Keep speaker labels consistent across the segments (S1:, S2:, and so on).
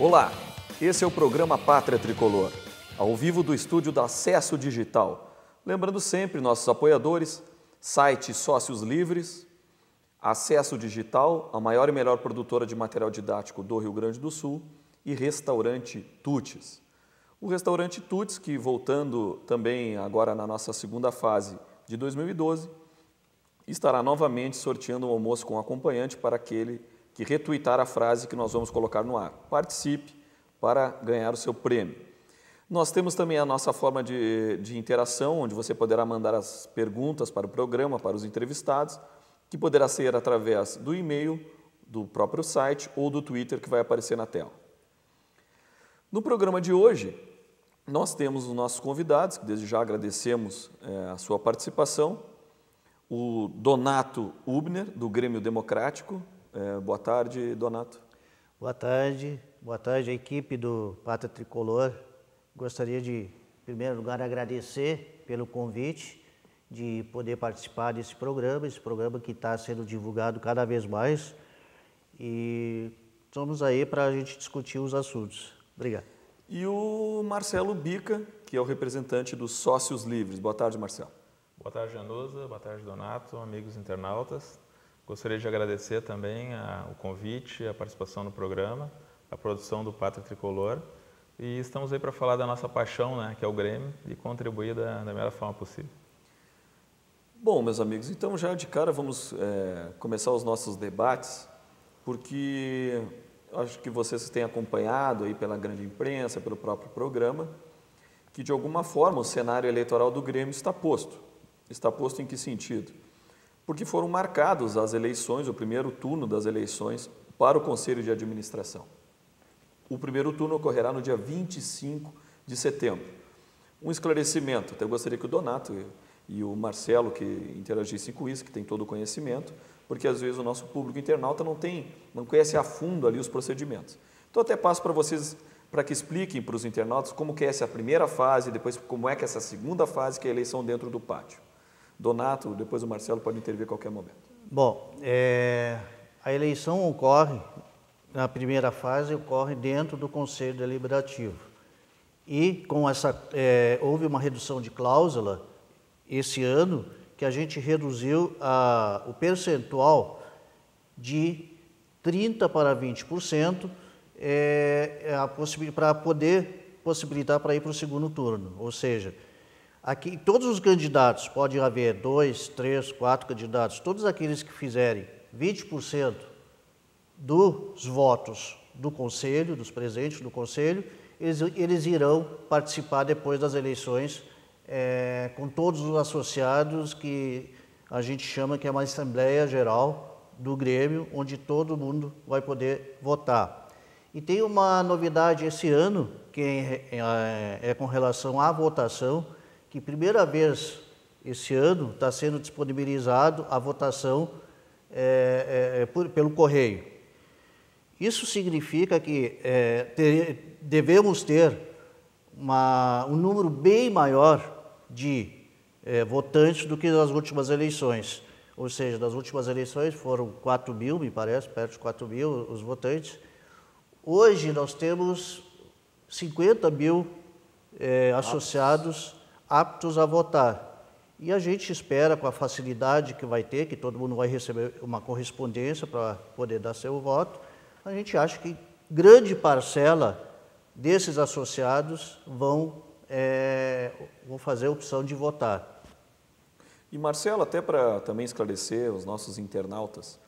S1: Olá, esse é o programa Pátria Tricolor, ao vivo do estúdio da Acesso Digital. Lembrando sempre nossos apoiadores, site Sócios Livres, Acesso Digital, a maior e melhor produtora de material didático do Rio Grande do Sul, e Restaurante Tuts. O Restaurante Tuts, que voltando também agora na nossa segunda fase de 2012, estará novamente sorteando um almoço com acompanhante para aquele que retweetar a frase que nós vamos colocar no ar. Participe para ganhar o seu prêmio. Nós temos também a nossa forma de interação, onde você poderá mandar as perguntas para o programa, para os entrevistados, que poderá ser através do e-mail, do próprio site ou do Twitter que vai aparecer na tela. No programa de hoje, nós temos os nossos convidados, que desde já agradecemos a sua participação, o Donato Hubner, do Grêmio Democrático. Boa tarde, Donato.
S2: Boa tarde à equipe do Pátria Tricolor. Gostaria de, em primeiro lugar, agradecer pelo convite de poder participar desse programa que está sendo divulgado cada vez mais, e estamos aí para a gente discutir os assuntos. Obrigado.
S1: E o Marcelo Bica, que é o representante dos Sócios Livres. Boa tarde, Marcelo.
S3: Boa tarde, Januza. Boa tarde, Donato, amigos internautas. Gostaria de agradecer também o convite, a participação no programa, a produção do Pátria Tricolor. E estamos aí para falar da nossa paixão, né, que é o Grêmio, e contribuir da melhor forma possível.
S1: Bom, meus amigos, então já de cara vamos começar os nossos debates, porque acho que vocês têm acompanhado aí pela grande imprensa, pelo próprio programa, que de alguma forma o cenário eleitoral do Grêmio está posto. Está posto em que sentido? Porque foram marcados as eleições, o primeiro turno das eleições para o Conselho de Administração. O primeiro turno ocorrerá no dia 25 de setembro. Um esclarecimento, até eu gostaria que o Donato e o Marcelo que interagissem com isso, que tem todo o conhecimento, porque às vezes o nosso público internauta não conhece a fundo ali os procedimentos. Então até passo para vocês, para que expliquem para os internautas como que é essa primeira fase, depois como é que é essa segunda fase, que é a eleição dentro do pátio. Donato, depois o Marcelo pode intervir a qualquer momento. Bom,
S2: a eleição ocorre, na primeira fase, ocorre dentro do Conselho Deliberativo. E com houve uma redução de cláusula esse ano, que a gente reduziu o percentual de 30% para 20% para poder possibilitar para ir para o segundo turno. Ou seja, aqui todos os candidatos, pode haver 2, 3, 4 candidatos, todos aqueles que fizerem 20% dos votos do Conselho, dos presentes do Conselho, eles irão participar depois das eleições com todos os associados, que a gente chama que é uma Assembleia Geral do Grêmio, onde todo mundo vai poder votar. E tem uma novidade esse ano, que é com relação à votação, que primeira vez esse ano está sendo disponibilizado a votação pelo correio. Isso significa que devemos ter um número bem maior de votantes do que nas últimas eleições. Ou seja, nas últimas eleições foram 4 mil, me parece, perto de 4 mil os votantes. Hoje nós temos 50 mil associados aptos a votar. E a gente espera, com a facilidade que vai ter, que todo mundo vai receber uma correspondência para poder dar seu voto, a gente acha que grande parcela desses associados vão fazer a opção de votar.
S1: E Marcelo, até para também esclarecer os nossos internautas,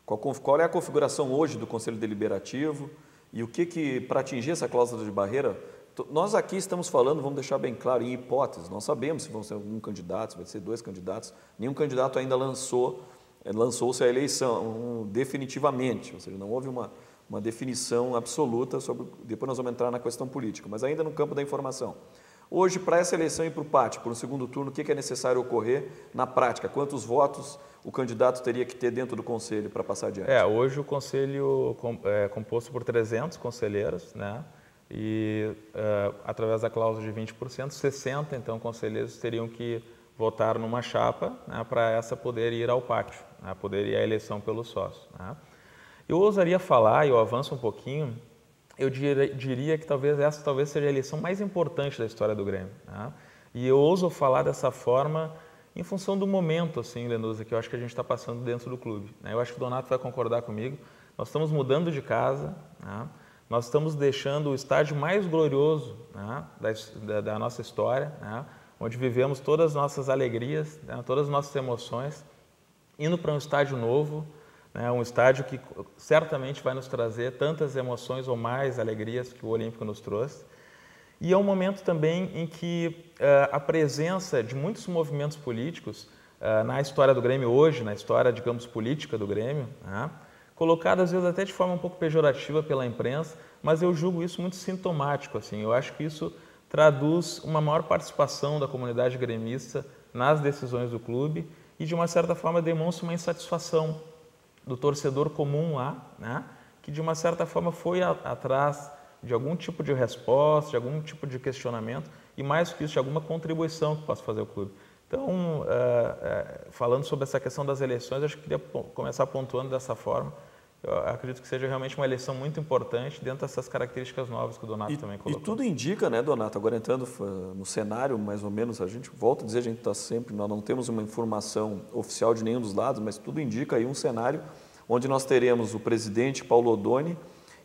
S1: qual é a configuração hoje do Conselho Deliberativo e o que para atingir essa cláusula de barreira, nós aqui estamos falando, vamos deixar bem claro, em hipóteses, não sabemos se vão ser um candidato, se vai ser 2 candidatos, nenhum candidato ainda lançou-se a eleição definitivamente, ou seja, não houve uma definição absoluta sobre, depois nós vamos entrar na questão política, mas ainda no campo da informação. Hoje, para essa eleição e para o pátio, para o segundo turno, o que é necessário ocorrer na prática? Quantos votos o candidato teria que ter dentro do conselho para passar adiante?
S3: Hoje o conselho é composto por 300 conselheiros, né? E através da cláusula de 20%, 60 então conselheiros teriam que votar numa chapa, né, para essa poder ir ao pátio, né, poder ir à eleição pelo sócio, né? Eu ousaria falar, e eu avanço um pouquinho, eu diria que essa talvez seja a eleição mais importante da história do Grêmio. Tá? E eu ouso falar dessa forma em função do momento, assim, Lenusa, que eu acho que a gente está passando dentro do clube. Né? Eu acho que o Donato vai concordar comigo. Nós estamos mudando de casa, né? Nós estamos deixando o estádio mais glorioso, né, da nossa história, né, onde vivemos todas as nossas alegrias, né, todas as nossas emoções, indo para um estádio novo, né, um estádio que certamente vai nos trazer tantas emoções ou mais alegrias que o Olímpico nos trouxe. E é um momento também em que a presença de muitos movimentos políticos na história do Grêmio hoje, na história, digamos, política do Grêmio, né, colocado às vezes até de forma um pouco pejorativa pela imprensa, mas eu julgo isso muito sintomático. Assim. Eu acho que isso traduz uma maior participação da comunidade gremista nas decisões do clube e, de uma certa forma, demonstra uma insatisfação do torcedor comum lá, né, que, de uma certa forma, foi atrás de algum tipo de resposta, de algum tipo de questionamento e, mais que isso, de alguma contribuição que possa fazer o clube. Então, falando sobre essa questão das eleições, acho que queria começar pontuando dessa forma. Eu acredito que seja realmente uma eleição muito importante dentro dessas características novas que o Donato também colocou.
S1: E tudo indica, né, Donato, agora entrando no cenário, mais ou menos, a gente volta a dizer, a gente está sempre, nós não temos uma informação oficial de nenhum dos lados, mas tudo indica aí um cenário onde nós teremos o presidente Paulo Odoni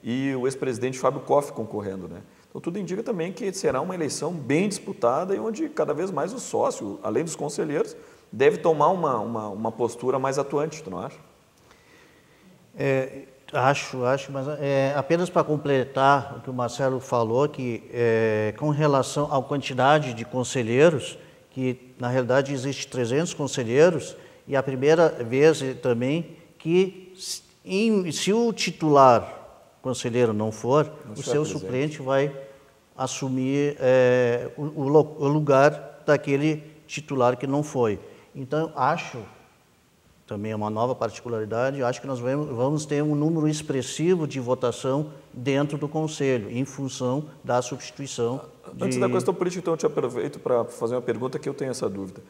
S1: e o ex-presidente Fábio Koff concorrendo, né? Então tudo indica também que será uma eleição bem disputada e onde cada vez mais o sócio, além dos conselheiros, deve tomar uma postura mais atuante, tu não acha?
S2: Acho, mas apenas para completar o que o Marcelo falou, que com relação à quantidade de conselheiros, que na realidade existe 300 conselheiros, e a primeira vez também que se o titular conselheiro não for, o seu suplente vai assumir o lugar daquele titular que não foi. Então, acho, também é uma nova particularidade, acho que nós vamos ter um número expressivo de votação dentro do Conselho, em função da substituição.
S1: Antes da questão política, então, eu te aproveito para fazer uma pergunta que eu tenho essa dúvida.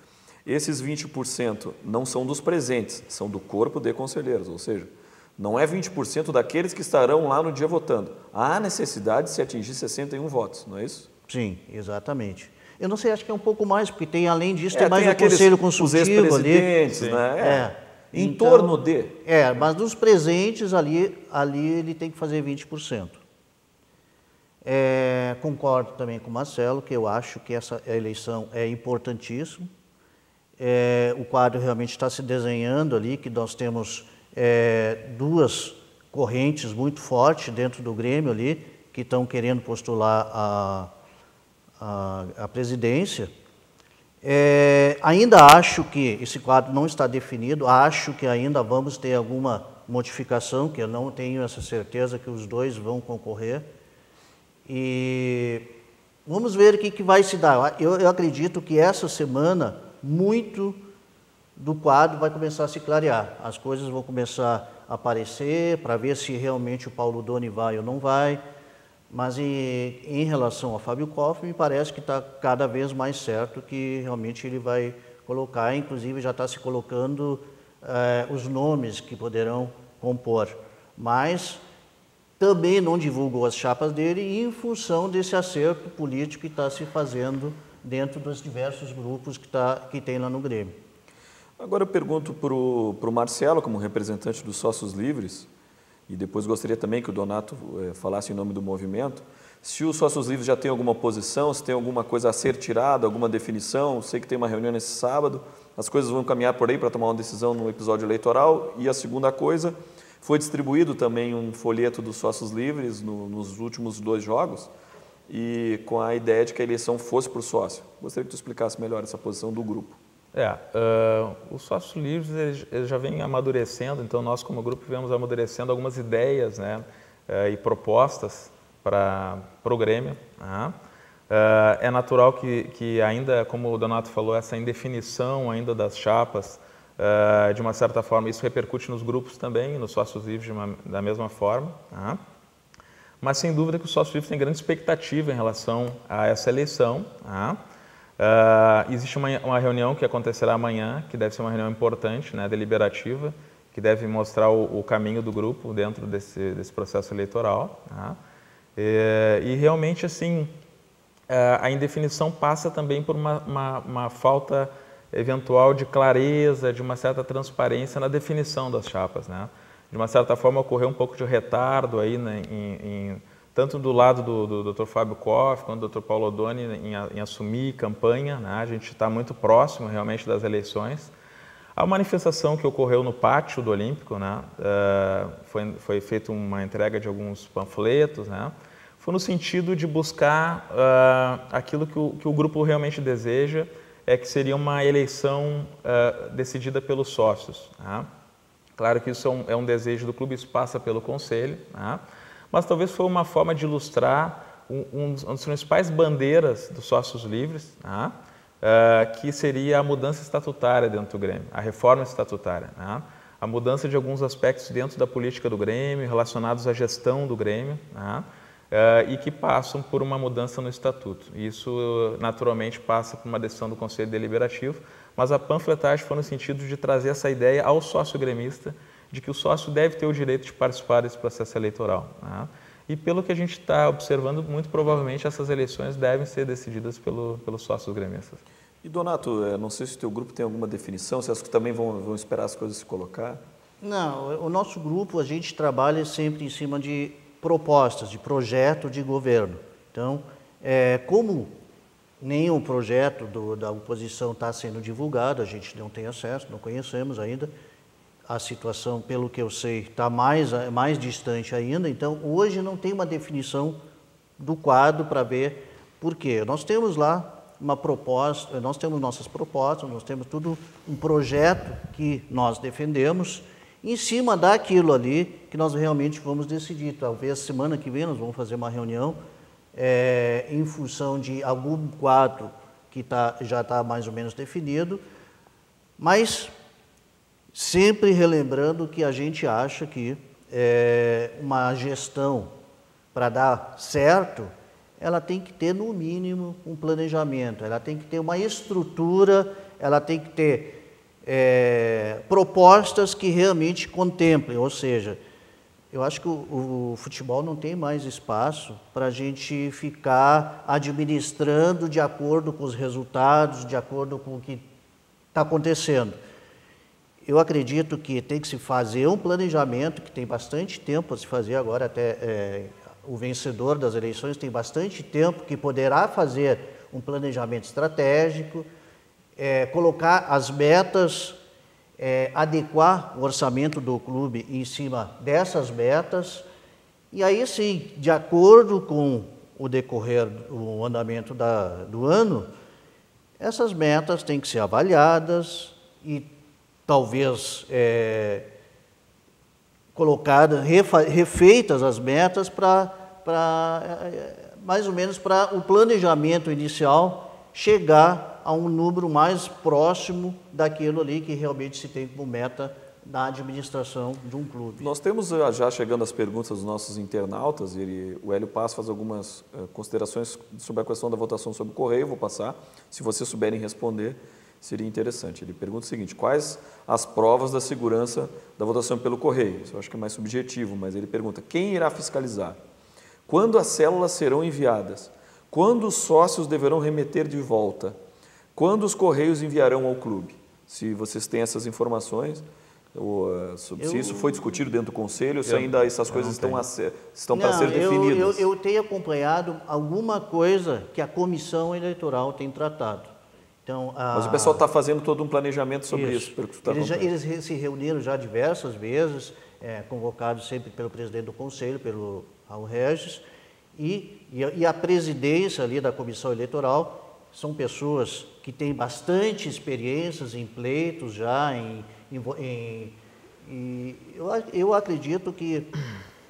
S1: Esses 20% não são dos presentes, são do corpo de conselheiros, ou seja, não é 20% daqueles que estarão lá no dia votando. Há necessidade de se atingir 61 votos, não é isso?
S2: Sim, exatamente. Eu não sei, acho que é um pouco mais, porque tem, além disso,
S1: tem
S2: mais o Conselho Consultivo
S1: ali. Né? Em
S2: Então,
S1: torno de...
S2: mas dos presentes ali ele tem que fazer 20%. Concordo também com o Marcelo, que eu acho que essa eleição é importantíssima. O quadro realmente está se desenhando ali, que nós temos duas correntes muito fortes dentro do Grêmio ali, que estão querendo postular a presidência. Ainda acho que esse quadro não está definido, acho que ainda vamos ter alguma modificação, que eu não tenho essa certeza que os dois vão concorrer. E vamos ver o que vai se dar. Eu acredito que essa semana muito do quadro vai começar a se clarear. As coisas vão começar a aparecer para ver se realmente o Paulo Odoni vai ou não vai. Mas em relação ao Fábio Koff, me parece que está cada vez mais certo que realmente ele vai colocar, inclusive já está se colocando os nomes que poderão compor. Mas também não divulgou as chapas dele em função desse acerto político que está se fazendo dentro dos diversos grupos que tem lá no Grêmio.
S1: Agora eu pergunto para o Marcelo, como representante dos sócios livres, e depois gostaria também que o Donato falasse em nome do movimento, se os sócios livres já têm alguma posição, se tem alguma coisa a ser tirada, alguma definição. Sei que tem uma reunião nesse sábado, as coisas vão caminhar por aí para tomar uma decisão no episódio eleitoral. E a segunda coisa, foi distribuído também um folheto dos sócios livres nos últimos 2 jogos, e com a ideia de que a eleição fosse por sócio. Gostaria que tu explicasse melhor essa posição do grupo.
S3: Os sócios livres eles já vêm amadurecendo, então nós como grupo viemos amadurecendo algumas ideias, né, e propostas para o Grêmio. É natural que ainda, como o Donato falou, essa indefinição ainda das chapas, de uma certa forma, isso repercute nos grupos também, nos sócios livres da mesma forma. Mas sem dúvida que os sócios livres têm grande expectativa em relação a essa eleição. Existe uma reunião que acontecerá amanhã, que deve ser uma reunião importante, né, deliberativa, que deve mostrar o caminho do grupo dentro desse processo eleitoral. E realmente, assim, a indefinição passa também por uma falta eventual de clareza, de uma certa transparência na definição das chapas, né? De uma certa forma ocorreu um pouco de retardo aí, né, tanto do lado do Dr. Fábio Koff quanto do Dr. Paulo Odoni em assumir campanha, né? A gente está muito próximo realmente das eleições. A manifestação que ocorreu no pátio do Olímpico, né, foi feita uma entrega de alguns panfletos, né, foi no sentido de buscar aquilo que o grupo realmente deseja, que seria uma eleição decidida pelos sócios. Né. Claro que isso é um desejo do clube, isso passa pelo conselho, né, mas talvez foi uma forma de ilustrar uma das principais bandeiras dos sócios livres, né, que seria a mudança estatutária dentro do Grêmio, a reforma estatutária, né? A mudança de alguns aspectos dentro da política do Grêmio, relacionados à gestão do Grêmio, né? E que passam por uma mudança no estatuto. Isso, naturalmente, passa por uma decisão do Conselho Deliberativo, mas a panfletagem foi no sentido de trazer essa ideia ao sócio gremista de que o sócio deve ter o direito de participar desse processo eleitoral, né? E pelo que a gente está observando, muito provavelmente essas eleições devem ser decididas pelos sócios gremistas.
S1: E Donato, não sei se o teu grupo tem alguma definição, se as que também vão esperar as coisas se colocar?
S2: Não, o nosso grupo, a gente trabalha sempre em cima de propostas, de projeto de governo. Então, como nenhum projeto da oposição está sendo divulgado, a gente não tem acesso, não conhecemos ainda. A situação, pelo que eu sei, está mais distante ainda. Então, hoje não tem uma definição do quadro para ver por quê. Nós temos lá uma proposta, nós temos nossas propostas, nós temos tudo um projeto que nós defendemos em cima daquilo ali que nós realmente vamos decidir. Talvez semana que vem nós vamos fazer uma reunião em função de algum quadro que já está mais ou menos definido, mas sempre relembrando que a gente acha que uma gestão, para dar certo, ela tem que ter, no mínimo, um planejamento, ela tem que ter uma estrutura, ela tem que ter propostas que realmente contemplem, ou seja, eu acho que o futebol não tem mais espaço para a gente ficar administrando de acordo com os resultados, de acordo com o que está acontecendo. Eu acredito que tem que se fazer um planejamento, que tem bastante tempo a se fazer agora, até o vencedor das eleições tem bastante tempo que poderá fazer um planejamento estratégico, colocar as metas, adequar o orçamento do clube em cima dessas metas, e aí sim, de acordo com o decorrer, o andamento do ano, essas metas têm que ser avaliadas e talvez colocadas, refeitas as metas mais ou menos para o planejamento inicial chegar a um número mais próximo daquilo ali que realmente se tem como meta na administração de um clube.
S1: Nós temos já chegando as perguntas dos nossos internautas, o Hélio Paz faz algumas considerações sobre a questão da votação sobre o Correio, vou passar, se vocês souberem responder, seria interessante. Ele pergunta o seguinte: quais as provas da segurança da votação pelo Correio? Isso eu acho que é mais subjetivo, mas ele pergunta: quem irá fiscalizar? Quando as células serão enviadas? Quando os sócios deverão remeter de volta? Quando os Correios enviarão ao clube? Se vocês têm essas informações, se isso foi discutido dentro do Conselho, se ainda essas coisas estão para ser definidas.
S2: Eu tenho acompanhado alguma coisa que a comissão eleitoral tem tratado. Então,
S1: mas o pessoal está fazendo todo um planejamento sobre isso. Pelo que tu
S2: eles se reuniram já diversas vezes, convocados sempre pelo presidente do Conselho, pelo Raul Regis, e a presidência ali da comissão eleitoral são pessoas que têm bastante experiências em pleitos já, eu acredito que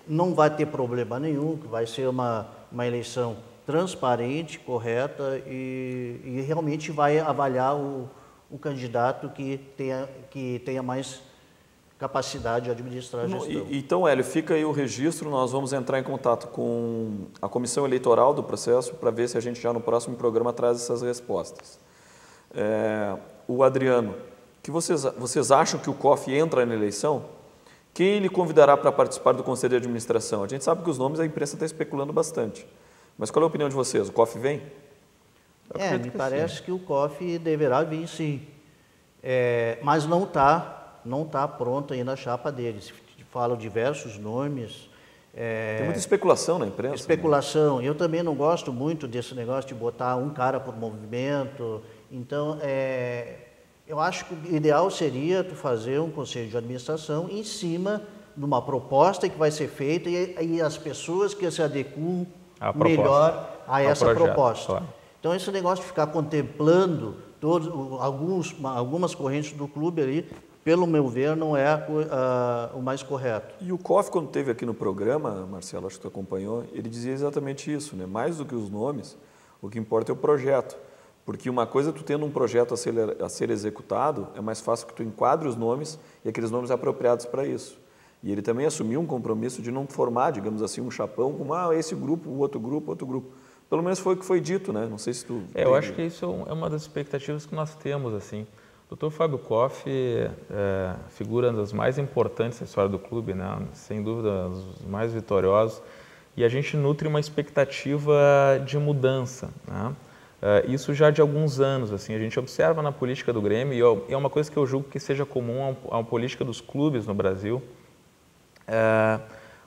S2: não vai ter problema nenhum, que vai ser uma eleição transparente, correta e realmente vai avaliar o candidato que tenha mais capacidade de administrar a gestão.
S1: Então, Hélio, fica aí o registro, nós vamos entrar em contato com a comissão eleitoral do processo para ver se a gente já no próximo programa traz essas respostas. O Adriano, que vocês acham que o COF entra na eleição? quem ele convidará para participar do Conselho de Administração? A gente sabe que os nomes a imprensa está especulando bastante. Mas qual é a opinião de vocês? O COF vem?
S2: Me parece que o COF deverá vir, sim. Mas não tá pronto ainda a chapa deles. Falam diversos nomes.
S1: Tem muita especulação na imprensa.
S2: Especulação. Né? Eu também não gosto muito desse negócio de botar um cara por movimento. Então, eu acho que o ideal seria tu fazer um conselho de administração em cima de uma proposta que vai ser feita e as pessoas que se adequam melhor a essa proposta. Claro. Então, esse negócio de ficar contemplando algumas correntes do clube ali, pelo meu ver, não é o mais correto.
S1: E o COF, quando esteve aqui no programa, Marcelo, acho que tu acompanhou, ele dizia exatamente isso, né? Mais do que os nomes, o que importa é o projeto. Porque uma coisa, tu tendo um projeto a ser executado, é mais fácil que tu enquadre os nomes e aqueles nomes apropriados para isso. E ele também assumiu um compromisso de não formar, digamos assim, um chapão com esse grupo, o outro grupo, outro grupo. Pelo menos foi o que foi dito, né? Não sei se tu...
S3: eu acho que isso é uma das expectativas que nós temos, assim. O Dr. Fábio Koff figura das mais importantes da história do clube, né? Sem dúvida, os mais vitoriosos. E a gente nutre uma expectativa de mudança, né? Isso já de alguns anos, assim, a gente observa na política do Grêmio, e é uma coisa que eu julgo que seja comum à política dos clubes no Brasil.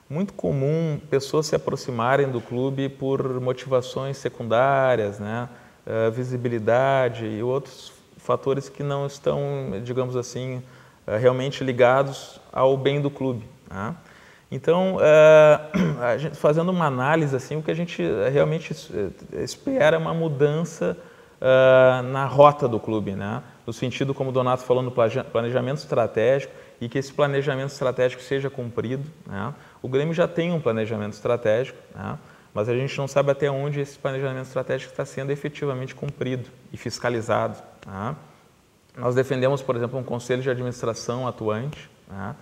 S3: Muito comum pessoas se aproximarem do clube por motivações secundárias, né? Visibilidade e outros fatores que não estão, digamos assim, realmente ligados ao bem do clube, né? Então, a gente, fazendo uma análise, assim, o que a gente realmente espera é uma mudança na rota do clube, né? No sentido, como o Donato falou, no planejamento estratégico, e que esse planejamento estratégico seja cumprido, né? O Grêmio já tem um planejamento estratégico, né? Mas a gente não sabe até onde esse planejamento estratégico está sendo efetivamente cumprido e fiscalizado, né? Nós defendemos, por exemplo, um conselho de administração atuante, né?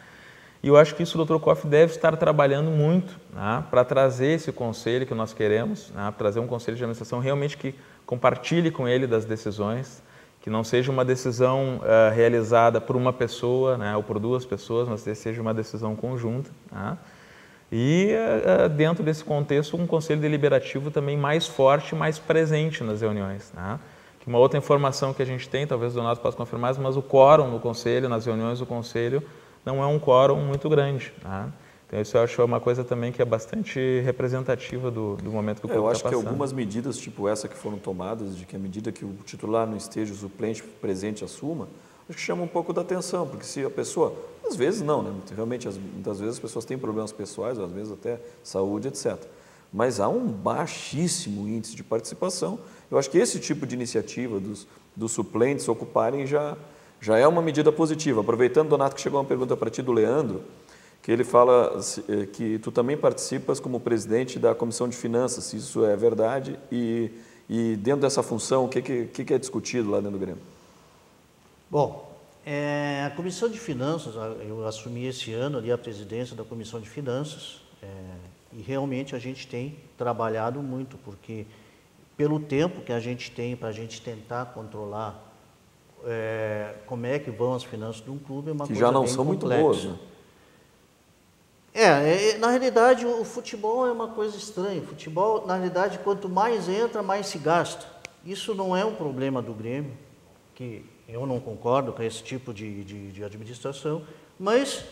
S3: E eu acho que isso o Dr. Koff deve estar trabalhando muito, né, para trazer esse conselho que nós queremos, né, trazer um conselho de administração realmente que compartilhe com ele das decisões, que não seja uma decisão realizada por uma pessoa, né, ou por duas pessoas, mas que seja uma decisão conjunta, né, e dentro desse contexto um conselho deliberativo também mais forte, mais presente nas reuniões, né. Que uma outra informação que a gente tem, talvez o Donato possa confirmar, mas o quórum no conselho, nas reuniões do conselho, não é um quórum muito grande, né? Então isso eu acho uma coisa também que é bastante representativa do momento que o clube está passando.
S1: Eu acho que algumas medidas, tipo essa que foram tomadas, de que a medida que o titular não esteja, o suplente presente assuma, acho que chama um pouco da atenção, porque se a pessoa, às vezes não, né? Realmente, muitas vezes as pessoas têm problemas pessoais, às vezes até saúde, etc. Mas há um baixíssimo índice de participação. Eu acho que esse tipo de iniciativa dos suplentes ocuparem já é uma medida positiva. Aproveitando, Donato, que chegou uma pergunta para ti do Leandro, que ele fala que tu também participas como presidente da Comissão de Finanças, se isso é verdade, e dentro dessa função, o que é discutido lá dentro do Grêmio?
S2: Bom, a Comissão de Finanças, eu assumi esse ano ali a presidência da Comissão de Finanças, e realmente a gente tem trabalhado muito, porque pelo tempo que a gente tem para a gente tentar controlar como é que vão as finanças de um clube, é uma coisa
S1: que já não
S2: bem
S1: são
S2: complexa.
S1: muito boas, né?
S2: Na realidade, o futebol é uma coisa estranha. O futebol, na realidade, quanto mais entra, mais se gasta. Isso não é um problema do Grêmio, que eu não concordo com esse tipo de administração, mas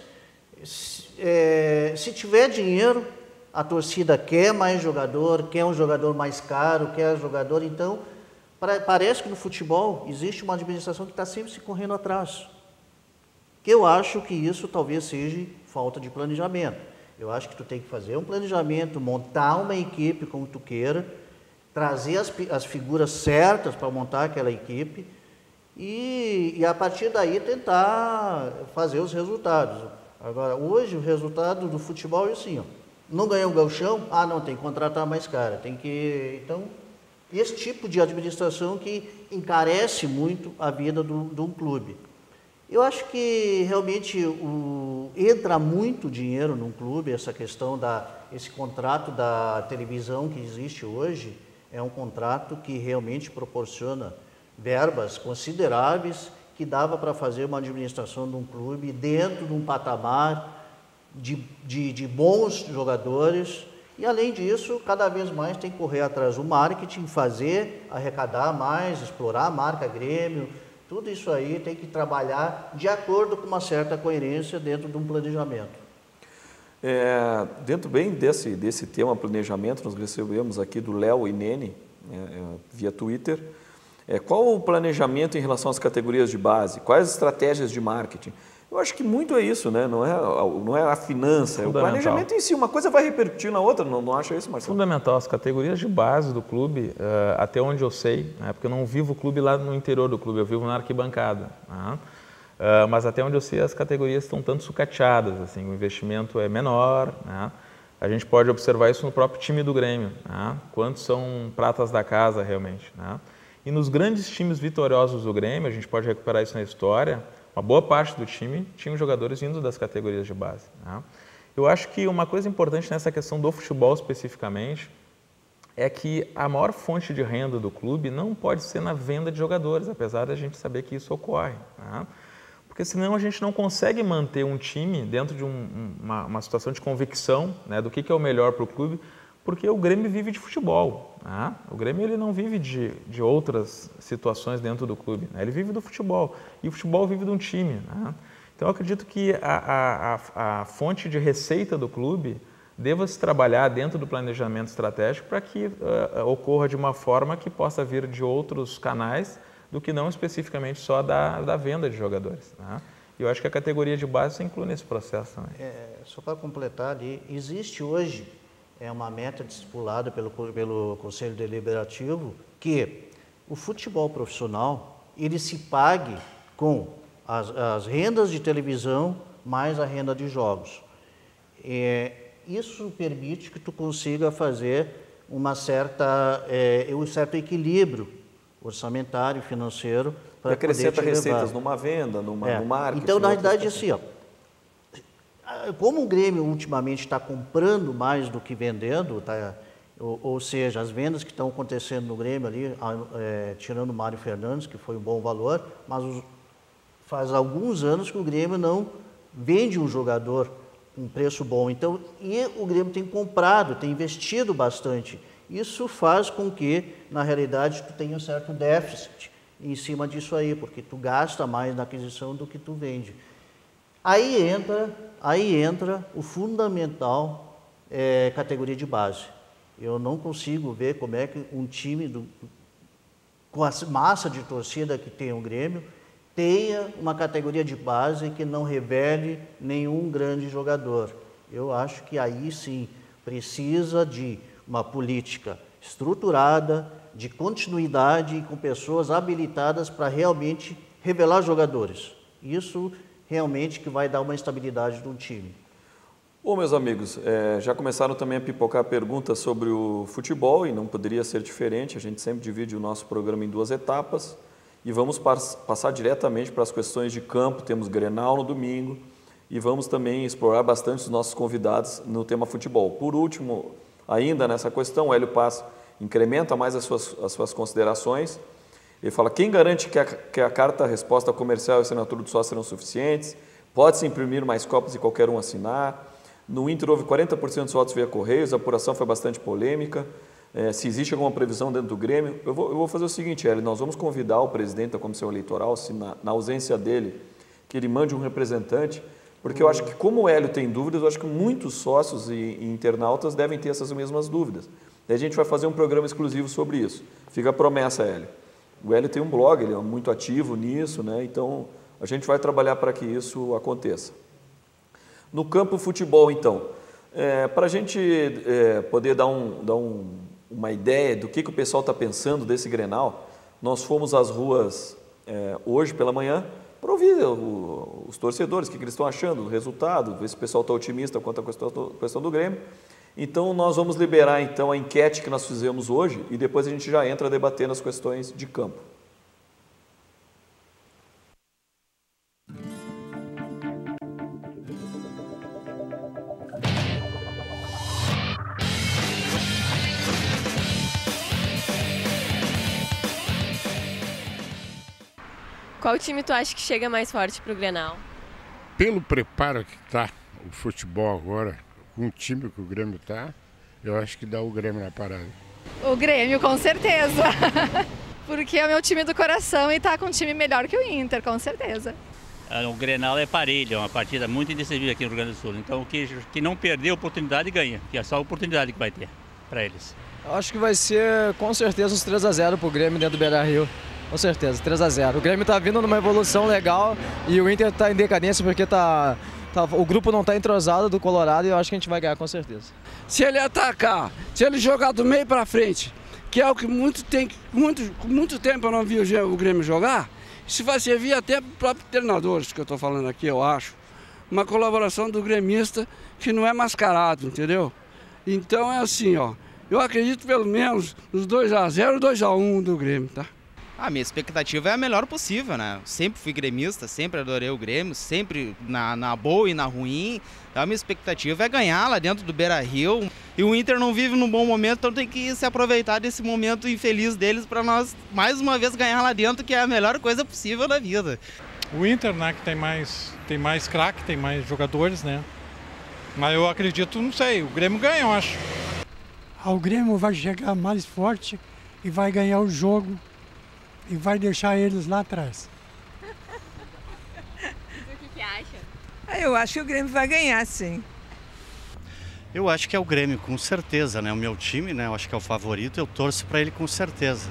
S2: se tiver dinheiro, a torcida quer mais jogador, quer um jogador mais caro, quer jogador, então... Parece que no futebol existe uma administração que está sempre se correndo atrás. Eu acho que isso talvez seja falta de planejamento. Eu acho que tu tem que fazer um planejamento, montar uma equipe como tu queira, trazer as figuras certas para montar aquela equipe e a partir daí tentar fazer os resultados. Agora, hoje o resultado do futebol é assim, ó, não ganhou o gauchão, não, tem que contratar mais cara, tem que... Então, esse tipo de administração que encarece muito a vida de um clube. Eu acho que realmente entra muito dinheiro num clube, essa questão esse contrato da televisão que existe hoje, é um contrato que realmente proporciona verbas consideráveis que dava para fazer uma administração de um clube dentro de um patamar de bons jogadores. E além disso, cada vez mais tem que correr atrás do marketing, fazer, arrecadar mais, explorar a marca Grêmio. Tudo isso aí tem que trabalhar de acordo com uma certa coerência dentro de um planejamento.
S1: Dentro bem desse tema planejamento, nós recebemos aqui do Léo Inene, via Twitter. Qual o planejamento em relação às categorias de base? Quais as estratégias de marketing? Eu acho que muito é isso, né? Não é a finança, é o planejamento em si. Uma coisa vai repercutir na outra, não acha isso, Marcelo?
S3: Fundamental. As categorias de base do clube, até onde eu sei, né? Porque eu não vivo o clube lá no interior do clube, eu vivo na arquibancada. Né? Mas até onde eu sei, as categorias estão tanto sucateadas, assim, o investimento é menor. Né? A gente pode observar isso no próprio time do Grêmio. Né? Quantos são pratas da casa realmente. Né? E nos grandes times vitoriosos do Grêmio, a gente pode recuperar isso na história, uma boa parte do time tinha jogadores vindo das categorias de base. Né? Eu acho que uma coisa importante nessa questão do futebol especificamente é que a maior fonte de renda do clube não pode ser na venda de jogadores, apesar de a gente saber que isso ocorre. Né? Porque senão a gente não consegue manter um time dentro de uma situação de convicção, né, do que é o melhor para o clube, porque o Grêmio vive de futebol. Né? O Grêmio ele não vive de outras situações dentro do clube, né? Ele vive do futebol, e o futebol vive de um time. Né? Então eu acredito que a fonte de receita do clube deva se trabalhar dentro do planejamento estratégico para que ocorra de uma forma que possa vir de outros canais do que não especificamente só da venda de jogadores. Né? E eu acho que a categoria de base se inclui nesse processo também.
S2: Só para completar ali, existe hoje uma meta estipulada pelo Conselho Deliberativo que o futebol profissional ele se pague com as rendas de televisão mais a renda de jogos. Isso permite que tu consiga fazer um certo equilíbrio orçamentário, financeiro, para
S1: acrescenta receitas numa venda, no marketing.
S2: Então, na realidade, assim, como o Grêmio ultimamente está comprando mais do que vendendo, ou seja, as vendas que estão acontecendo no Grêmio ali, tirando o Mário Fernandes, que foi um bom valor, mas faz alguns anos que o Grêmio não vende um jogador com um preço bom. Então, e o Grêmio tem comprado, tem investido bastante. Isso faz com que, na realidade, tu tenha um certo déficit em cima disso aí, porque tu gasta mais na aquisição do que tu vende. Aí entra o fundamental categoria de base. Eu não consigo ver como é que um time com a massa de torcida que tem o Grêmio tenha uma categoria de base que não revele nenhum grande jogador. Eu acho que aí sim precisa de uma política estruturada, de continuidade e com pessoas habilitadas para realmente revelar jogadores. Isso realmente que vai dar uma estabilidade no time.
S1: Bom, meus amigos, já começaram também a pipocar perguntas sobre o futebol e não poderia ser diferente. A gente sempre divide o nosso programa em duas etapas e vamos passar diretamente para as questões de campo. Temos Grenal no domingo e vamos também explorar bastante os nossos convidados no tema futebol. Por último, ainda nessa questão, o Hélio Paz incrementa mais as suas considerações. Ele fala, quem garante que a carta-resposta comercial e assinatura do sócio serão suficientes? Pode-se imprimir mais cópias e qualquer um assinar? No Inter houve 40% dos votos via Correios, a apuração foi bastante polêmica. Se existe alguma previsão dentro do Grêmio, eu vou fazer o seguinte, Hélio, nós vamos convidar o presidente da Comissão Eleitoral, se na ausência dele, que ele mande um representante, porque eu acho que como o Hélio tem dúvidas, eu acho que muitos sócios e internautas devem ter essas mesmas dúvidas. Daí a gente vai fazer um programa exclusivo sobre isso. Fica a promessa, Hélio. O Hélio tem um blog, ele é muito ativo nisso, né? Então a gente vai trabalhar para que isso aconteça. No campo futebol, então, para a gente poder dar uma ideia do que o pessoal está pensando desse Grenal, nós fomos às ruas hoje pela manhã para ouvir os torcedores, o que eles estão achando do resultado, ver se o pessoal está otimista quanto à questão do Grêmio. Então, nós vamos liberar então, a enquete que nós fizemos hoje e depois a gente já entra debatendo as questões de campo.
S4: Qual time tu acha que chega mais forte para o Grenal?
S5: Pelo preparo que está
S4: o futebol agora, com o time que o Grêmio está, eu acho que dá o Grêmio na parada.
S5: O Grêmio, com certeza. Porque é o meu time do coração e tá com um time melhor que o Inter, com certeza.
S6: O Grenal é parelho, é uma partida muito indecisiva aqui no Rio Grande do Sul. Então, o que não perder a oportunidade ganha, que é só a oportunidade que vai ter para eles.
S7: Acho que vai ser, com certeza, uns 3-0 pro Grêmio dentro do Beira-Rio. Com certeza, 3-0. O Grêmio tá vindo numa evolução legal e o Inter tá em decadência porque o grupo não tá entrosado do Colorado e eu acho que a gente vai ganhar com certeza.
S8: Se ele atacar, se ele jogar do meio para frente, que é o que muito tempo eu não vi o Grêmio jogar, isso vai servir até para o próprio treinador, isso que eu estou falando aqui, eu acho. Uma colaboração do gremista que não é mascarado, entendeu? Então é assim, ó, eu acredito pelo menos nos 2-0, 2-1 do Grêmio, tá?
S9: A minha expectativa é a melhor possível, né? Sempre fui gremista, sempre adorei o Grêmio, sempre na boa e na ruim. Então a minha expectativa é ganhar lá dentro do Beira-Rio. E o Inter não vive num bom momento, então tem que se aproveitar desse momento infeliz deles para nós, mais uma vez, ganhar lá dentro, que é a melhor coisa possível da vida.
S10: O Inter, né, que tem mais craque, tem mais jogadores, né? Mas eu acredito, não sei, o Grêmio ganha, eu acho.
S11: O Grêmio vai chegar mais forte e vai ganhar o jogo. E vai deixar eles lá atrás.
S5: O que acha?
S12: Eu acho que o Grêmio vai ganhar, sim.
S13: Eu acho que é o Grêmio, com certeza, né? O meu time, né? Eu acho que é o favorito, eu torço para ele com certeza.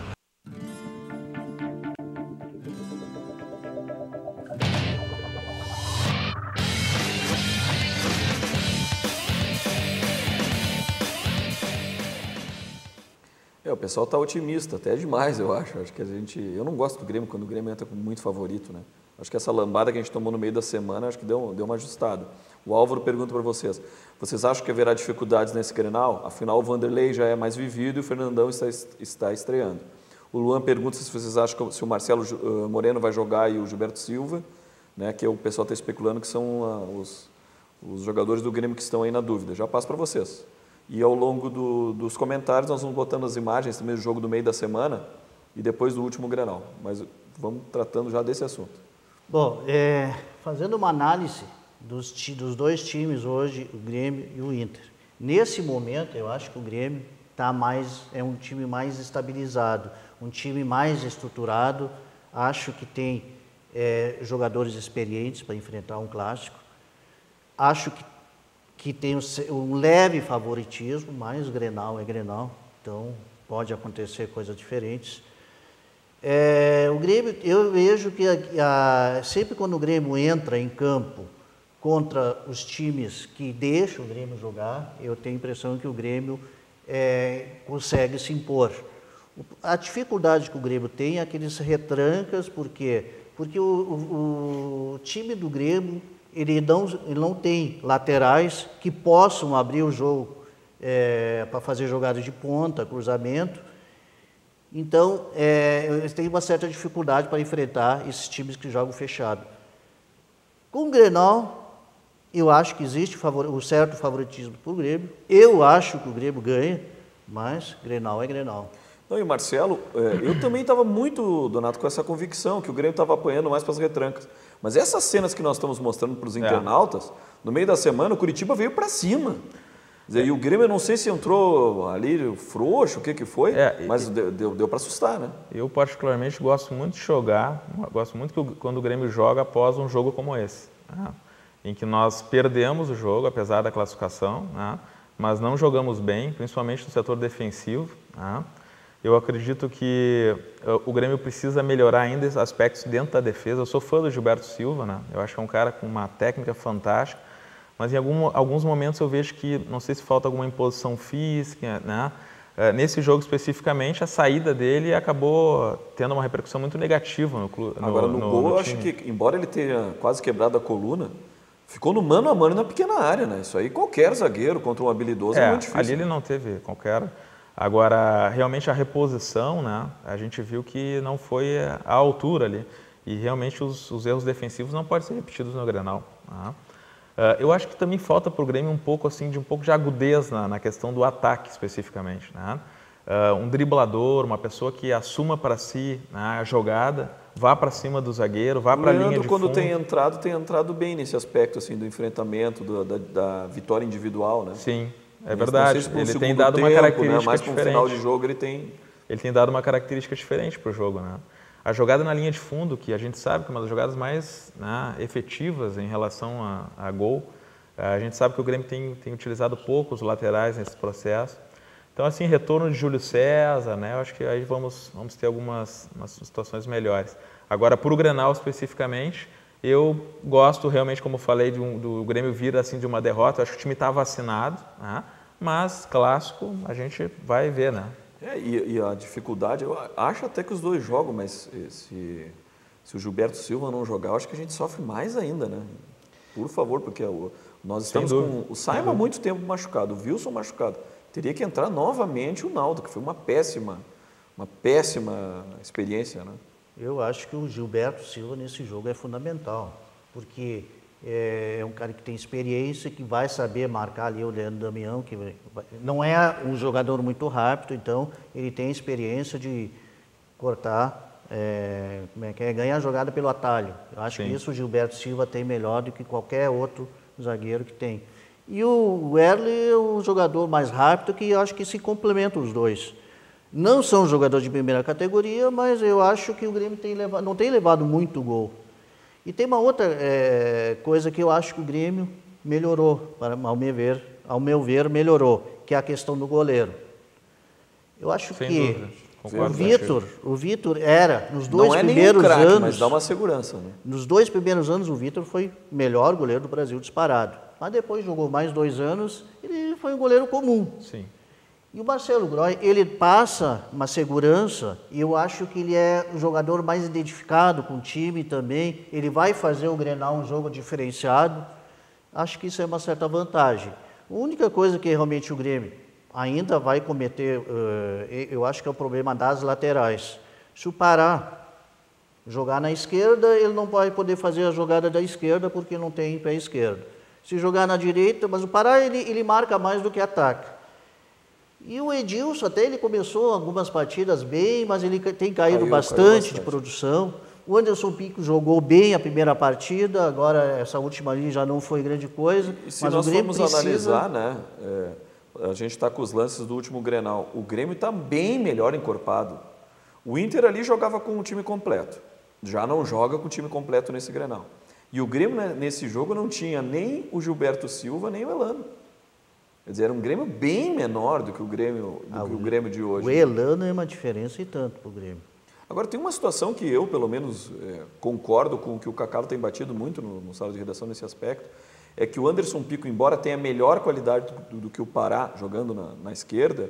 S1: O pessoal está otimista, até demais, eu acho. Acho que eu não gosto do Grêmio quando o Grêmio entra como muito favorito, né? Acho que essa lambada que a gente tomou no meio da semana, acho que deu uma ajustada. O Álvaro pergunta para vocês acham que haverá dificuldades nesse Grenal? Afinal, o Vanderlei já é mais vivido e o Fernandão está estreando. O Luan pergunta se vocês acham se o Marcelo Moreno vai jogar e o Gilberto Silva, né? Que o pessoal está especulando que são os jogadores do Grêmio que estão aí na dúvida. Já passo para vocês. E ao longo dos comentários nós vamos botando as imagens também do jogo do meio da semana e depois do último Grenal. Mas vamos tratando já desse assunto.
S2: Bom, fazendo uma análise dos dois times hoje, o Grêmio e o Inter. Nesse momento, eu acho que o Grêmio é um time mais estabilizado, um time mais estruturado. Acho que tem jogadores experientes para enfrentar um clássico. Acho que tem um leve favoritismo, mas Grenal é Grenal, então pode acontecer coisas diferentes. O Grêmio, eu vejo que sempre quando o Grêmio entra em campo contra os times que deixam o Grêmio jogar, eu tenho a impressão que o Grêmio consegue se impor. A dificuldade que o Grêmio tem é aqueles retrancas, por quê? Porque o time do Grêmio ele não tem laterais que possam abrir o jogo para fazer jogadas de ponta, cruzamento. Então, eles têm uma certa dificuldade para enfrentar esses times que jogam fechado. Com o Grenal, eu acho que existe um certo favoritismo para o Grêmio. Eu acho que o Grêmio ganha, mas Grenal é Grenal.
S1: Não, e Marcelo, eu também estava muito, Donato, com essa convicção que o Grêmio estava apanhando mais para as retrancas. Mas essas cenas que nós estamos mostrando para os internautas, no meio da semana, o Curitiba veio para cima. E o Grêmio, eu não sei se entrou ali frouxo, o que foi, mas deu para assustar, né?
S3: Eu, particularmente, gosto muito de jogar, gosto muito quando o Grêmio joga após um jogo como esse, né? Em que nós perdemos o jogo, apesar da classificação, né? Mas não jogamos bem, principalmente no setor defensivo, né? Eu acredito que o Grêmio precisa melhorar ainda aspectos dentro da defesa. Eu sou fã do Gilberto Silva, né? Eu acho que é um cara com uma técnica fantástica, mas em alguns momentos eu vejo que, não sei se falta alguma imposição física, né? Nesse jogo especificamente, a saída dele acabou tendo uma repercussão muito negativa no clube.
S1: Agora, no gol, eu acho que, embora ele tenha quase quebrado a coluna, ficou no mano a mano na pequena área, né? Isso aí qualquer zagueiro contra um habilidoso é muito difícil.
S3: Ali ele não teve qualquer... Agora, realmente a reposição, né, a gente viu que não foi à altura ali. E realmente os erros defensivos não podem ser repetidos no Grenal, né? Eu acho que também falta para o Grêmio um pouco de agudez na questão do ataque especificamente, né? Um driblador, uma pessoa que assuma para si, né, a jogada, vá para cima do zagueiro, vá para a linha de
S1: quando
S3: fundo.
S1: tem entrado bem nesse aspecto assim do enfrentamento, da vitória individual, né?
S3: Sim, é verdade.
S1: Ele
S3: tem dado uma característica
S1: mais para um final
S3: diferente.
S1: de jogo ele tem
S3: dado uma característica diferente para o jogo, né? A jogada na linha de fundo, que a gente sabe que é uma das jogadas mais, né, efetivas em relação a gol, a gente sabe que o Grêmio tem utilizado pouco os laterais nesse processo. Então, assim, retorno de Júlio César, né? Eu acho que aí vamos ter umas situações melhores. Agora, para o Grenal especificamente, eu gosto realmente, como eu falei, do Grêmio vir assim de uma derrota. Eu acho que o time está vacinado, né? Mas clássico a gente vai ver, né?
S1: E a dificuldade, eu acho até que os dois jogam, mas se o Gilberto Silva não jogar, eu acho que a gente sofre mais ainda, né? Por favor, porque nós estamos com o Simon há muito tempo machucado, o Wilson machucado. Teria que entrar novamente o Naldo, que foi uma péssima experiência, né?
S2: Eu acho que o Gilberto Silva nesse jogo é fundamental, porque é um cara que tem experiência, que vai saber marcar ali o Leandro Damião, que não é um jogador muito rápido, então ele tem experiência de cortar, ganhar a jogada pelo atalho. Eu acho que isso o Gilberto Silva tem melhor do que qualquer outro zagueiro que tem. E o Werley é um jogador mais rápido que eu acho que se complementam os dois. Não são jogadores de primeira categoria, mas eu acho que o Grêmio não tem levado muito gol. E tem uma outra coisa que eu acho que o Grêmio melhorou, ao meu ver, melhorou, que é a questão do goleiro. Eu acho que o Vitor era, nos dois primeiros anos...
S1: mas dá uma segurança, né?
S2: Nos 2 primeiros anos, o Vitor foi o melhor goleiro do Brasil disparado. Mas depois jogou mais 2 anos, ele foi um goleiro comum.
S3: Sim.
S2: E o Marcelo Groy, ele passa uma segurança, e eu acho que ele é o jogador mais identificado com o time também. Ele vai fazer o Grenal um jogo diferenciado. Acho que isso é uma certa vantagem. A única coisa que realmente o Grêmio ainda vai cometer, eu acho que é o problema das laterais. Se o Pará jogar na esquerda, ele não vai poder fazer a jogada da esquerda porque não tem pé esquerdo. Se jogar na direita, mas o Pará ele marca mais do que ataca. E o Edilson até ele começou algumas partidas bem, mas ele tem caído bastante de produção. O Anderson Pico jogou bem a primeira partida, agora essa última ali já não foi grande coisa.
S1: E se
S2: mas
S1: nós
S2: o Grêmio
S1: formos analisar, né, a gente está com os lances do último Grenal, o Grêmio está bem melhor encorpado. O Inter ali jogava com o time completo, já não joga com o time completo nesse Grenal. E o Grêmio, né, nesse jogo, não tinha nem o Gilberto Silva, nem o Elano. Quer dizer, era um Grêmio bem menor do que o Grêmio, o Grêmio de hoje.
S2: O Elano é uma diferença e tanto para o Grêmio.
S1: Agora, tem uma situação que eu, pelo menos, concordo com o que o Cacalo tem batido muito no sala de redação nesse aspecto, é que o Anderson Pico, embora tenha melhor qualidade do que o Pará jogando na esquerda,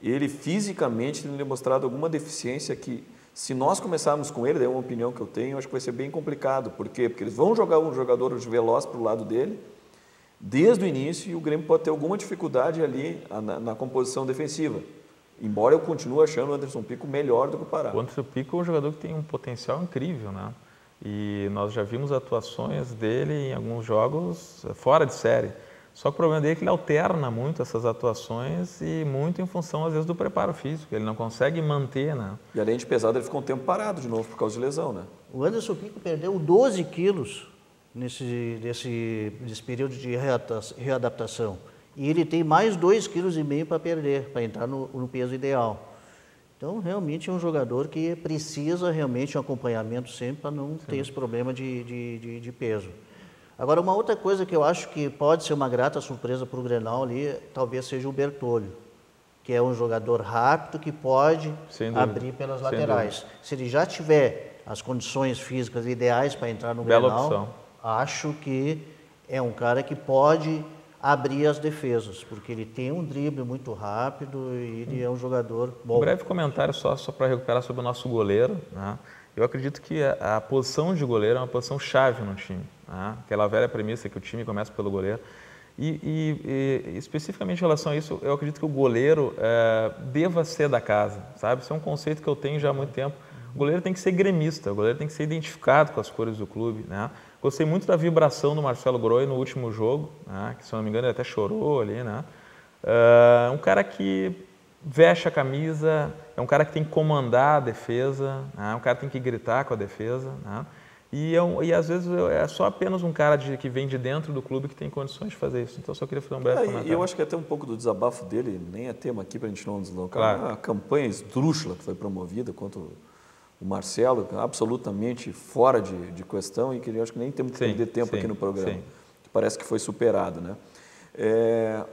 S1: ele fisicamente tem demonstrado alguma deficiência que, se nós começarmos com ele, é uma opinião que eu tenho, acho que vai ser bem complicado. Por quê? Porque eles vão jogar um jogador veloz para o lado dele, desde o início, e o Grêmio pode ter alguma dificuldade ali na composição defensiva. Embora eu continue achando o Anderson Pico melhor do que o Pará.
S3: O Anderson Pico é um jogador que tem um potencial incrível, né? E nós já vimos atuações dele em alguns jogos fora de série. Só que o problema dele é que ele alterna muito essas atuações e muito em função, às vezes, do preparo físico. Ele não consegue manter, né?
S1: E além de pesado, ele ficou um tempo parado de novo por causa de lesão, né?
S2: O Anderson Pico perdeu 12 quilos nesse período de readaptação. E ele tem mais 2,5 kg para perder, para entrar no peso ideal. Então, realmente é um jogador que precisa realmente de um acompanhamento sempre para não ter esse problema de peso. Agora, uma outra coisa que eu acho que pode ser uma grata surpresa para o Grenal ali, talvez seja o Bertolli, que é um jogador rápido que pode abrir pelas laterais. Se ele já tiver as condições físicas ideais para entrar no Grenal, acho que é um cara que pode abrir as defesas, porque ele tem um drible muito rápido e ele é um jogador bom.
S3: Um breve comentário só para recuperar sobre o nosso goleiro, né? Eu acredito que a posição de goleiro é uma posição chave no time, né? Aquela velha premissa que o time começa pelo goleiro. E especificamente em relação a isso, eu acredito que o goleiro deva ser da casa, sabe? Isso é um conceito que eu tenho já há muito tempo. O goleiro tem que ser gremista, o goleiro tem que ser identificado com as cores do clube, né? Gostei muito da vibração do Marcelo Groy no último jogo, né? Que, se eu não me engano, ele até chorou ali, né? Um cara que veste a camisa, é um cara que tem que comandar a defesa, né? Um cara que tem que gritar com a defesa, né? E às vezes é só apenas um cara que vem de dentro do clube que tem condições de fazer isso. Então, eu só queria fazer um breve comentário.
S1: E eu acho que até um pouco do desabafo dele, nem é tema aqui para a gente não deslocar, claro. A campanha esdrúxula que foi promovida contra o Marcelo, absolutamente fora de questão, e que eu acho que nem temos que perder tempo aqui no programa, que parece que foi superado, né?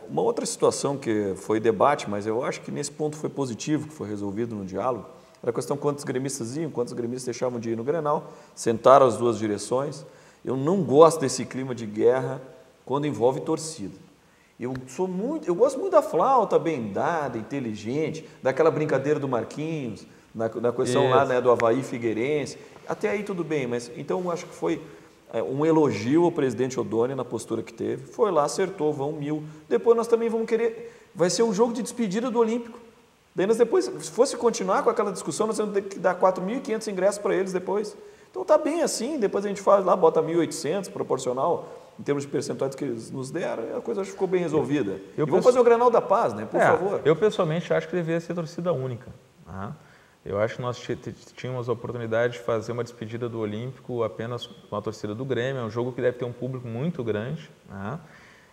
S1: Uma outra situação que foi debate, mas eu acho que nesse ponto foi positivo, que foi resolvido no diálogo, era a questão quantos gremistas iam, quantos gremistas deixavam de ir no Grenal, sentaram as duas direções. Eu não gosto desse clima de guerra quando envolve torcida. Eu gosto muito da flauta bem dada, inteligente, daquela brincadeira do Marquinhos, na questão lá, né, do Avaí Figueirense. Até aí tudo bem, mas então eu acho que foi um elogio ao presidente Odoni na postura que teve. Foi lá, acertou, vão 1.000. Depois nós também vamos querer... Vai ser um jogo de despedida do Olímpico. Daí nós depois, se fosse continuar com aquela discussão, nós vamos ter que dar 4.500 ingressos para eles depois. Então tá bem assim, depois a gente faz lá, bota 1.800, proporcional, em termos de percentuais que eles nos deram, a coisa acho que ficou bem resolvida. E vamos fazer o Grenal da Paz, né? Por favor.
S3: Eu pessoalmente acho que deveria ser torcida única. Tá? Eu acho que nós tínhamos a oportunidade de fazer uma despedida do Olímpico apenas com a torcida do Grêmio, é um jogo que deve ter um público muito grande. Tá?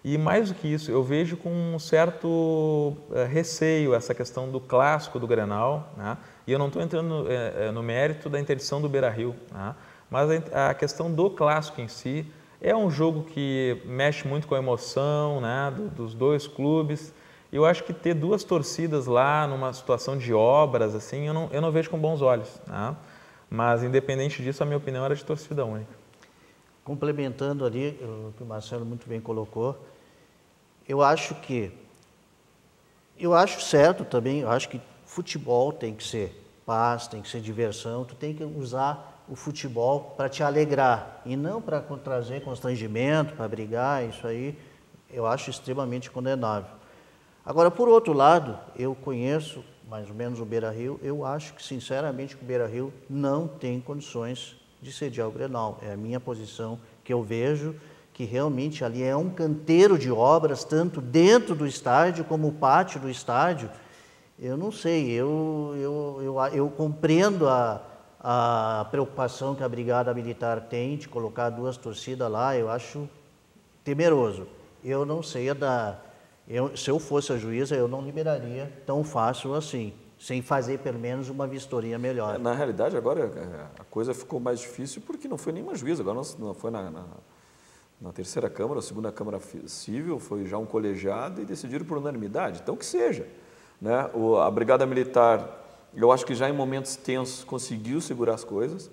S3: E mais do que isso, eu vejo com um certo receio essa questão do clássico do Grenal, né? E eu não estou entrando no mérito da interdição do Beira-Rio, né? Mas a questão do clássico em si é um jogo que mexe muito com a emoção, né, dos dois clubes. Eu acho que ter duas torcidas lá numa situação de obras, assim, eu não vejo com bons olhos, né? Mas independente disso, a minha opinião era de torcida única.
S2: Complementando ali o que o Marcelo muito bem colocou, eu acho certo também, eu acho que futebol tem que ser paz, tem que ser diversão, tu tem que usar o futebol para te alegrar e não para trazer constrangimento, para brigar, isso aí eu acho extremamente condenável. Agora, por outro lado, eu conheço mais ou menos o Beira-Rio, eu acho que sinceramente que o Beira-Rio não tem condições de sediar o Grenal, é a minha posição que eu vejo, que realmente ali é um canteiro de obras, tanto dentro do estádio como o pátio do estádio. Eu não sei, eu compreendo a preocupação que a Brigada Militar tem de colocar duas torcidas lá, eu acho temeroso. Eu não sei se eu fosse a juíza, eu não liberaria tão fácil assim, sem fazer pelo menos uma vistoria melhor.
S1: Na realidade, agora a coisa ficou mais difícil porque não foi nenhuma juíza, agora não foi na terceira Câmara, a segunda Câmara Civil, foi já um colegiado e decidiram por unanimidade, então que seja. Né? A Brigada Militar, eu acho que já em momentos tensos conseguiu segurar as coisas,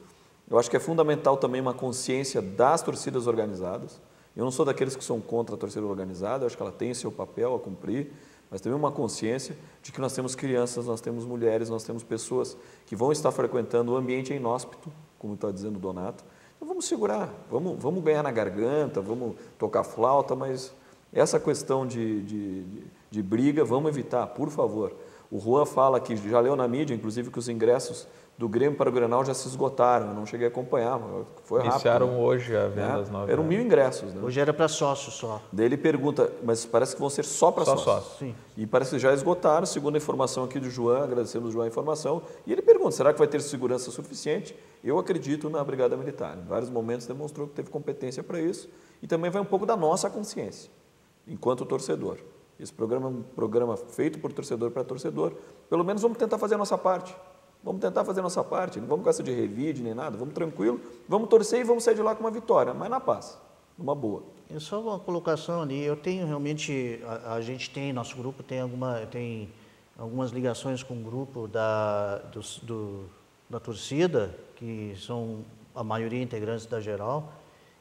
S1: eu acho que é fundamental também uma consciência das torcidas organizadas, eu não sou daqueles que são contra a torcida organizada, eu acho que ela tem seu papel a cumprir, mas também uma consciência de que nós temos crianças, nós temos mulheres, nós temos pessoas que vão estar frequentando o ambiente inóspito, como está dizendo o Donato. Então vamos segurar, vamos ganhar na garganta, vamos tocar flauta, mas essa questão de briga, vamos evitar, por favor. O Juan fala que já leu na mídia, inclusive, que os ingressos do Grêmio para o Grenal já se esgotaram, eu não cheguei a acompanhar, foi rápido.
S3: Iniciaram, né? Hoje a venda às 9 horas.
S1: Eram 1.000 ingressos. Né?
S2: Hoje era para sócios só.
S1: Daí ele pergunta, mas parece que vão ser só para sócios.
S2: Sim.
S1: E parece que já esgotaram, segundo a informação aqui do João, agradecemos o João a informação. E ele pergunta, será que vai ter segurança suficiente? Eu acredito na Brigada Militar. Em vários momentos demonstrou que teve competência para isso. E também vai um pouco da nossa consciência, enquanto torcedor. Esse programa é um programa feito por torcedor para torcedor. Pelo menos vamos tentar fazer a nossa parte. Vamos tentar fazer a nossa parte. Não vamos com essa de revide nem nada. Vamos tranquilo, vamos torcer e vamos sair de lá com uma vitória, mas na paz, numa boa.
S2: É só uma colocação ali. Eu tenho realmente, a gente tem, nosso grupo tem algumas ligações com o grupo da torcida, que são a maioria integrantes da geral.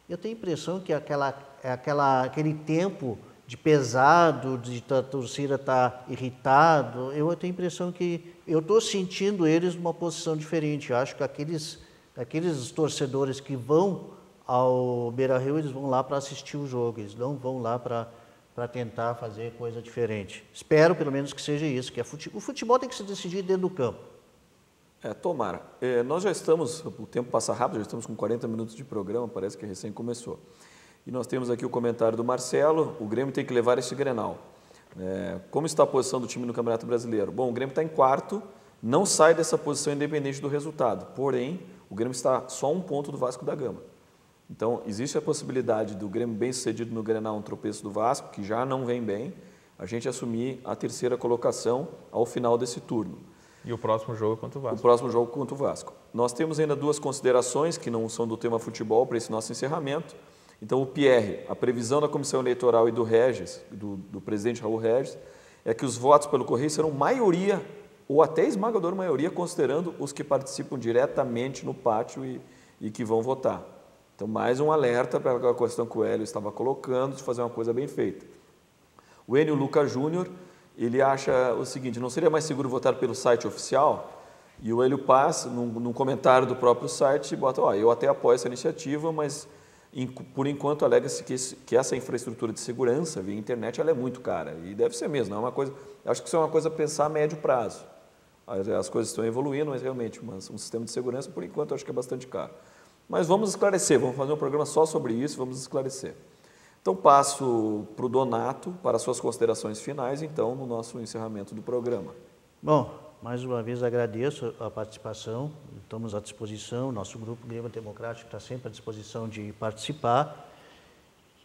S2: Eu tenho a impressão que aquele tempo de pesado, de a torcida estar irritado, eu tenho a impressão que eu estou sentindo eles numa posição diferente. Eu acho que aqueles torcedores que vão ao Beira-Rio, eles vão lá para assistir o jogo, eles não vão lá para tentar fazer coisa diferente. Espero, pelo menos, que seja isso, que o futebol tem que se decidir dentro do campo.
S1: Tomara. Nós já estamos, o tempo passa rápido, já estamos com 40 minutos de programa, parece que recém começou. E nós temos aqui o comentário do Marcelo, o Grêmio tem que levar esse Grenal. Como está a posição do time no Campeonato Brasileiro? Bom, o Grêmio está em quarto, não sai dessa posição independente do resultado. Porém, o Grêmio está só a 1 ponto do Vasco da Gama. Então, existe a possibilidade do Grêmio bem sucedido no Grenal, um tropeço do Vasco, que já não vem bem, a gente assumir a 3ª colocação ao final desse turno.
S3: E o próximo jogo contra o Vasco? O
S1: próximo jogo contra o Vasco. Nós temos ainda 2 considerações que não são do tema futebol para esse nosso encerramento. Então, o Pierre, a previsão da Comissão Eleitoral e do Regis, do presidente Raul Regis, é que os votos pelo correio serão maioria, ou até esmagadora maioria, considerando os que participam diretamente no pátio e que vão votar. Então, mais um alerta para aquela questão que o Hélio estava colocando, de fazer uma coisa bem feita. O Enio Luca Júnior, ele acha o seguinte: não seria mais seguro votar pelo site oficial? E o Hélio Paz, num comentário do próprio site, bota: eu até apoio essa iniciativa, mas por enquanto alega-se que essa infraestrutura de segurança via internet ela é muito cara. E deve ser mesmo, não é uma coisa, acho que isso é uma coisa a pensar a médio prazo. As coisas estão evoluindo, mas realmente um sistema de segurança, por enquanto, acho que é bastante caro. Mas vamos esclarecer, vamos fazer um programa só sobre isso, vamos esclarecer. Então, passo para o Donato, para as suas considerações finais, então, no nosso encerramento do programa.
S2: Bom, mais uma vez agradeço a participação, estamos à disposição, nosso grupo Grêmio Democrático está sempre à disposição de participar.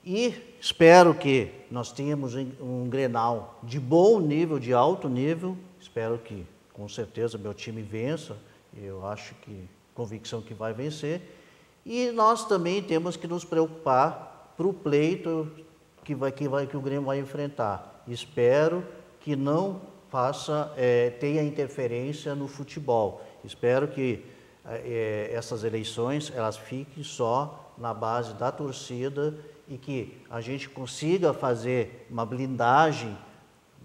S2: E espero que nós tenhamos um Grenal de bom nível, de alto nível, espero que, com certeza, meu time vença, eu acho que, convicção que vai vencer. E nós também temos que nos preocupar para o pleito que o Grêmio vai enfrentar. Espero que não tenha interferência no futebol. Espero que essas eleições elas fiquem só na base da torcida e que a gente consiga fazer uma blindagem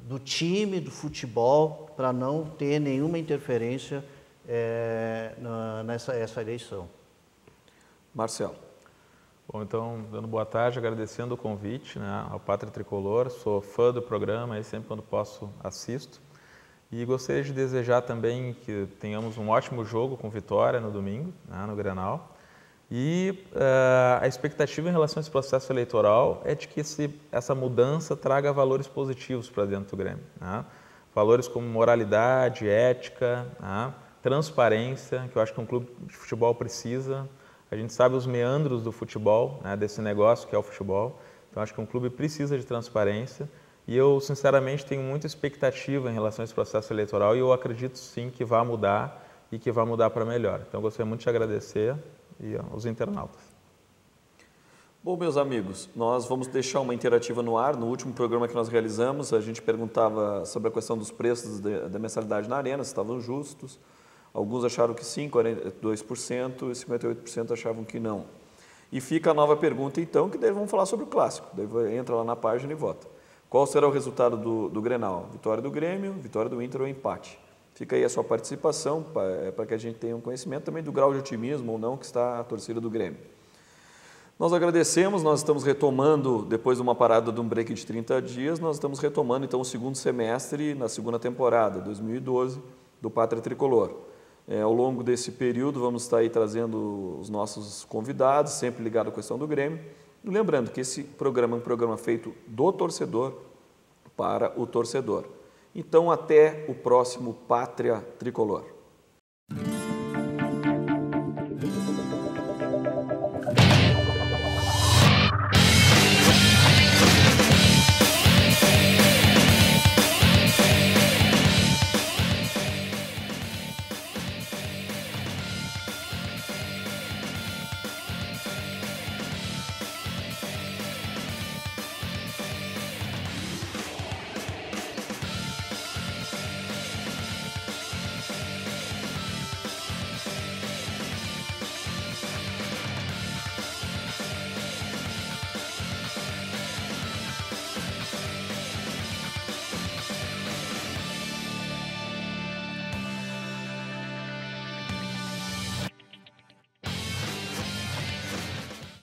S2: do time, do futebol, para não ter nenhuma interferência nessa eleição.
S1: Marcelo.
S3: Bom, então, dando boa tarde, agradecendo o convite, né, ao Pátria Tricolor. Sou fã do programa, aí sempre quando posso assisto. E gostaria de desejar também que tenhamos um ótimo jogo com vitória no domingo, né, no Grenal. E a expectativa em relação a esse processo eleitoral é de que essa mudança traga valores positivos para dentro do Grêmio, né? Valores como moralidade, ética, né, transparência, que eu acho que um clube de futebol precisa. A gente sabe os meandros do futebol, né, desse negócio que é o futebol. Então, acho que um clube precisa de transparência. E eu, sinceramente, tenho muita expectativa em relação a esse processo eleitoral e eu acredito, sim, que vai mudar e que vai mudar para melhor. Então, eu gostaria muito de agradecer aos internautas.
S1: Bom, meus amigos, nós vamos deixar uma interativa no ar. No último programa que nós realizamos, a gente perguntava sobre a questão dos preços da mensalidade na Arena, se estavam justos. Alguns acharam que sim, 42%, e 58% achavam que não. E fica a nova pergunta, então, que daí vamos falar sobre o clássico. Daí entra lá na página e vota. Qual será o resultado do Grenal? Vitória do Grêmio, vitória do Inter ou empate? Fica aí a sua participação, para que a gente tenha um conhecimento também do grau de otimismo ou não que está a torcida do Grêmio. Nós agradecemos, nós estamos retomando, depois de uma parada de um break de 30 dias, nós estamos retomando, então, o segundo semestre, na segunda temporada, 2012, do Pátria Tricolor. Ao longo desse período, vamos estar aí trazendo os nossos convidados, sempre ligado à questão do Grêmio. E lembrando que esse programa é um programa feito do torcedor para o torcedor. Então, até o próximo Pátria Tricolor.